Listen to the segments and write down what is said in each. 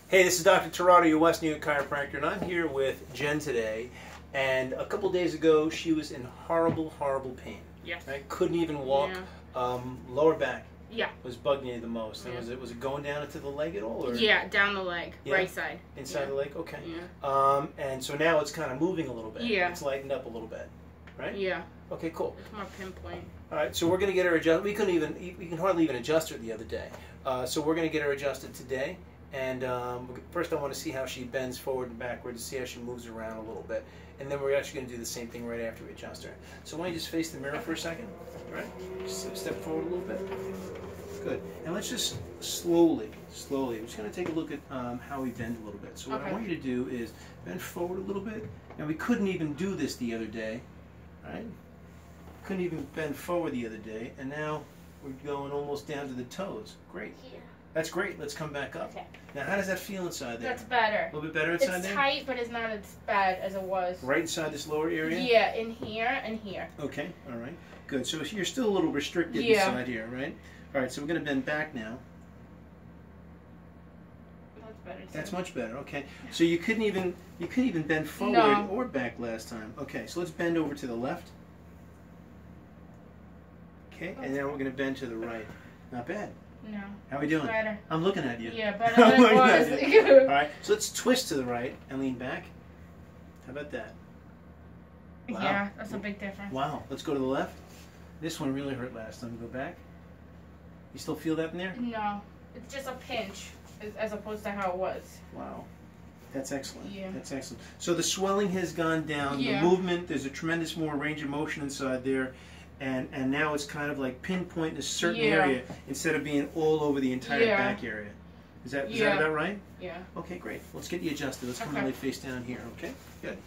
Hey, this is Dr. Tirado, your West New York chiropractor, and I'm here with Jen today. And a couple days ago, she was in horrible, horrible pain. Yes. Right? Couldn't even walk. Yeah. Lower back. Yeah. Was bugging you the most. Yeah. And was it going down into the leg at all? Or? Yeah, down the leg, Yeah? right side. Inside the leg? Okay. Yeah. And so now it's kind of moving a little bit. Yeah. It's lightened up a little bit, right? Yeah. Okay, cool. It's more pinpoint. All right, so we're going to get her adjusted. We can hardly even adjust her the other day. So we're going to get her adjusted today. And first I want to see how she bends forward and backward to see how she moves around a little bit. And then we're actually going to do the same thing right after we adjust her. So why don't you just face the mirror for a second? All right? Just step forward a little bit. Good. And let's just slowly, we're just going to take a look at how we bend a little bit. So what I want you to do is bend forward a little bit. Now we couldn't even do this the other day, right? Couldn't even bend forward the other day, and now we're going almost down to the toes. Great. Yeah. That's great. Let's come back up. Okay. Now, how does that feel inside there? That's better. A little bit better inside there? It's tight, but it's not as bad as it was. Right inside this lower area? Yeah, in here and here. Okay, all right. Good. So you're still a little restricted inside here, right? All right, so we're going to bend back now. That's better too. That's much better. Okay. So you couldn't even bend forward or back last time. Okay, so let's bend over to the left. Okay, and now we're going to bend to the right. Not bad. No. How are we doing? Better. I'm looking at you. Yeah, better than it was. All right, so let's twist to the right and lean back. How about that? Wow. Yeah, that's a big difference. Wow. Let's go to the left. This one really hurt last time. Go back. You still feel that in there? No. It's just a pinch as opposed to how it was. Wow. That's excellent. Yeah. That's excellent. So the swelling has gone down. Yeah. The movement, there's a tremendous more range of motion inside there. And now it's kind of like pinpoint in a certain area instead of being all over the entire back area. Is that about right? Yeah. Okay, great. Let's get you adjusted. Let's come and lay face down here, okay? Good.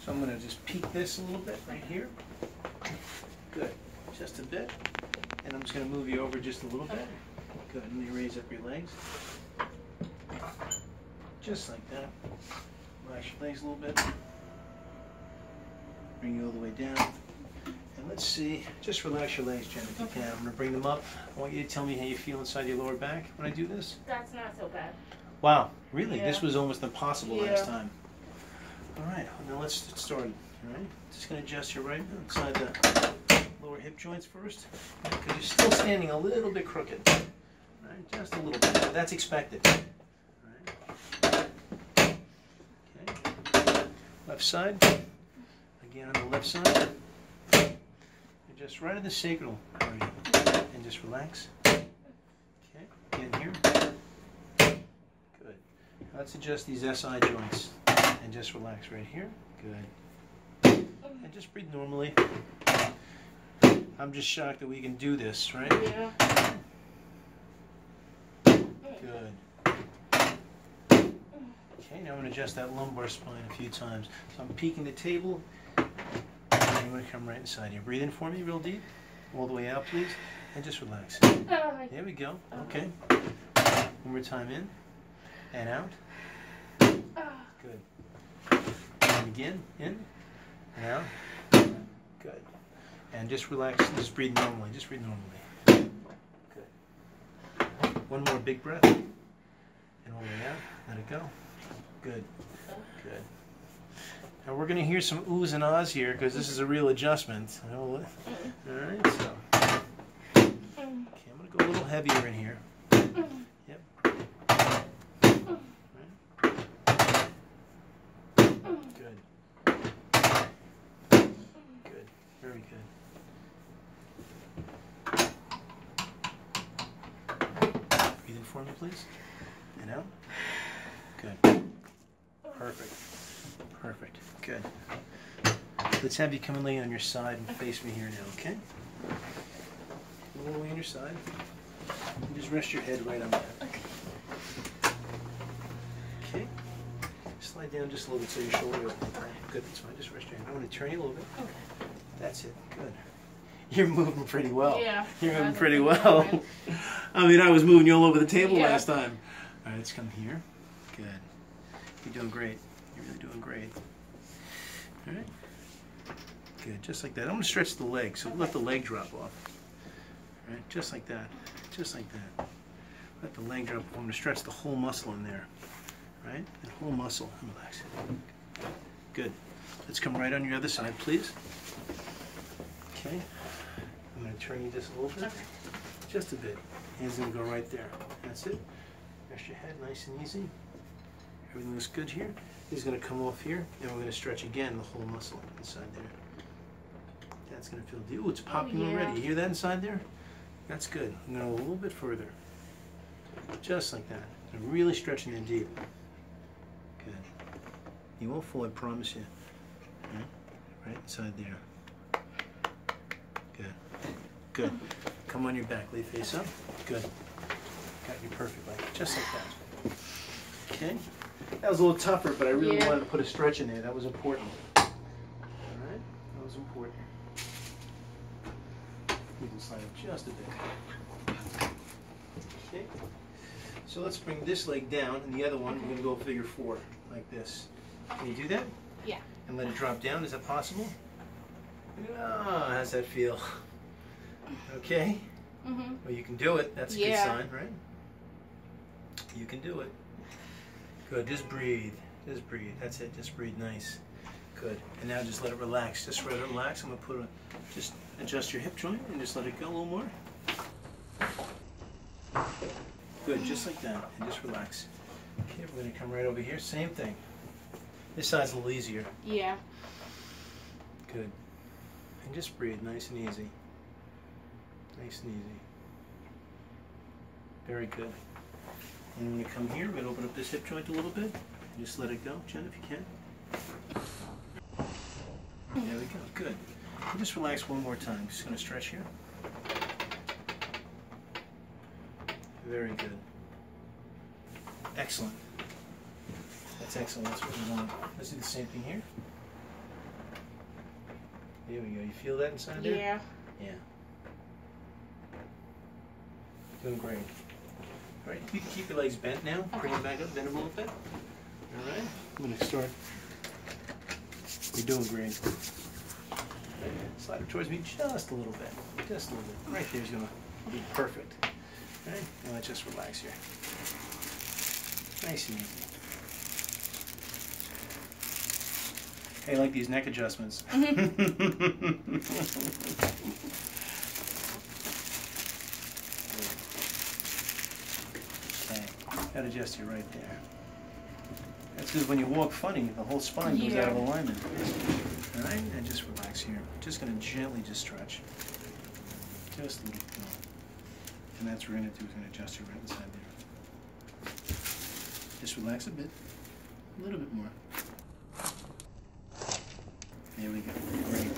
So I'm going to just peek this a little bit right here. Good. Just a bit. And I'm just going to move you over just a little bit. Good. And then raise up your legs. Just like that. Relax your legs a little bit. Bring you all the way down. And let's see, just relax your legs, Jen, if you can. I'm going to bring them up. I want you to tell me how you feel inside your lower back when I do this. That's not so bad. Wow, really? Yeah. This was almost impossible last time. All right, now let's get started. All right, just going to adjust you right inside the lower hip joints first, because you're still standing a little bit crooked. All right, just a little bit. That's expected. All right. Okay. Left side. Again on the left side. Just right in the sacral area, and just relax. Okay, again here. Good. Let's adjust these SI joints, and just relax right here. Good. And just breathe normally. I'm just shocked that we can do this, right? Yeah. Good. Okay, now I'm going to adjust that lumbar spine a few times. So I'm peeking the table. I'm going to come right inside here. Breathe in for me real deep. All the way out, please. And just relax. There we go. Okay. One more time in. And out. Good. And again. In. And out. Good. And just relax. Just breathe normally. Just breathe normally. Good. One more big breath. And all the way out. Let it go. Good. Good. Now we're going to hear some oohs and ahs here because this is a real adjustment. All right, so. Okay, I'm going to go a little heavier in here. Yep. Right. Good. Good. Very good. Breathe in for me, please. And out. Good. Perfect. Perfect. Good. Let's have you come and lay on your side and face me here now, okay? All the way on your side. And just rest your head right on that. Okay. Slide down just a little bit so your shoulder is good. That's fine. Just rest your hand. I'm going to turn you a little bit. Okay. That's it. Good. You're moving pretty well. Yeah. You're moving pretty well. I mean, I was moving you all over the table last time. All right, let's come here. Good. You're doing great. You're really doing great. All right. Good, just like that. I'm going to stretch the leg, so let the leg drop off. All right, just like that. Just like that. Let the leg drop off. I'm going to stretch the whole muscle in there. right? And whole muscle, and relax. Good. Let's come right on your other side, please. Okay. I'm going to turn you just a little bit. Okay. Just a bit. Hands going to go right there. That's it. Rest your head nice and easy. Everything looks good here. He's going to come off here, and we're going to stretch again the whole muscle inside there. That's going to feel deep. Ooh, it's popping already. You hear that inside there? That's good. I'm going to go a little bit further. Just like that. I'm really stretching in deep. Good. You won't fall, I promise you. Right inside there. Good. Good. Come on your back. Lay face up. Good. Got you perfectly. Just like that. Okay. That was a little tougher, but I really wanted to put a stretch in there. That was important. All right. That was important. You can slide it just a bit. Okay. So let's bring this leg down, and the other one, we're going to go figure 4, like this. Can you do that? Yeah. And let it drop down. Is that possible? Ah, how's that feel? Okay. Mhm. Well, you can do it. That's a good sign, right? You can do it. Good. Just breathe. Just breathe. That's it. Just breathe nice. Good. And now just let it relax. Just let it relax. I'm going to put just adjust your hip joint and just let it go a little more. Good. Just like that. And just relax. Okay, we're going to come right over here. Same thing. This side's a little easier. Yeah. Good. And just breathe nice and easy. Nice and easy. Very good. And when you come here, we're going to open up this hip joint a little bit. And just let it go, Jen, if you can. There we go. Good. And just relax one more time. Just going to stretch here. Very good. Excellent. That's excellent. That's what we want. Let's do the same thing here. There we go. You feel that inside there? Yeah. Yeah. Doing great. All right, you can keep your legs bent now. Okay. Bring them back up, bend them a little bit. All right, I'm going to start. You're doing great. Slide it towards me just a little bit. Just a little bit. Right there is going to be perfect. All right, now let's just relax here. Nice and easy. Hey, I like these neck adjustments. That adjusts you right there. That's because when you walk funny, the whole spine goes out of alignment. All right, and just relax here. Just going to gently just stretch. Just a little bit. And that's what we're going to do, is going to adjust you right inside there. Just relax a bit. A little bit more. There we go. Great.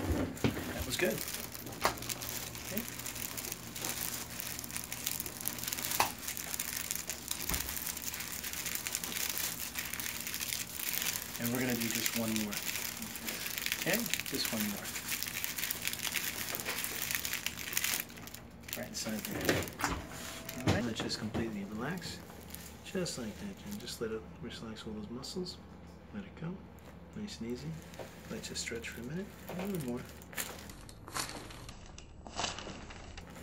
That was good. Okay. And we're going to do just one more. Okay? Just one more. Right inside there. All right, let's just completely relax. Just like that, Jen. Just let it relax all those muscles. Let it go. Nice and easy. Let's just stretch for a minute. A little more.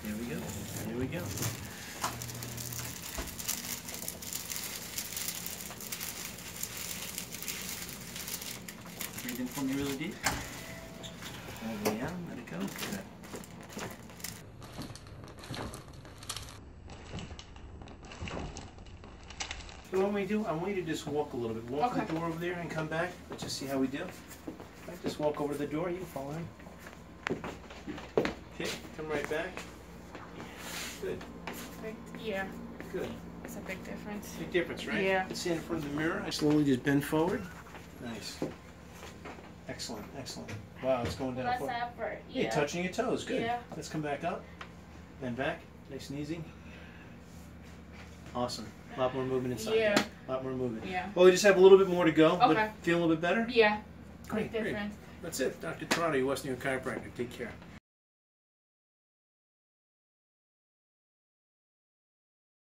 There we go. There we go. Breathe in for me really deep. All the way out. Let it go. Good. So what we do, I want you to just walk a little bit. Walk to the door over there and come back. Let's just see how we do. Right, just walk over to the door. You can follow in. Okay, come right back. Good. Yeah. Good. It's a big difference. Big difference, right? Yeah. Let's stand in front of the mirror. I slowly just bend forward. Nice. Excellent, excellent. Wow, it's going down. Less effort. Yeah, touching your toes. Good. Yeah. Let's come back up. Then back. Nice and easy. Awesome. A lot more movement inside. Yeah. There. A lot more movement. Yeah. Well, we just have a little bit more to go. Okay. But feel a little bit better? Yeah. Great, Big difference. That's it. Dr. Tirado, Western Chiropractor. Take care.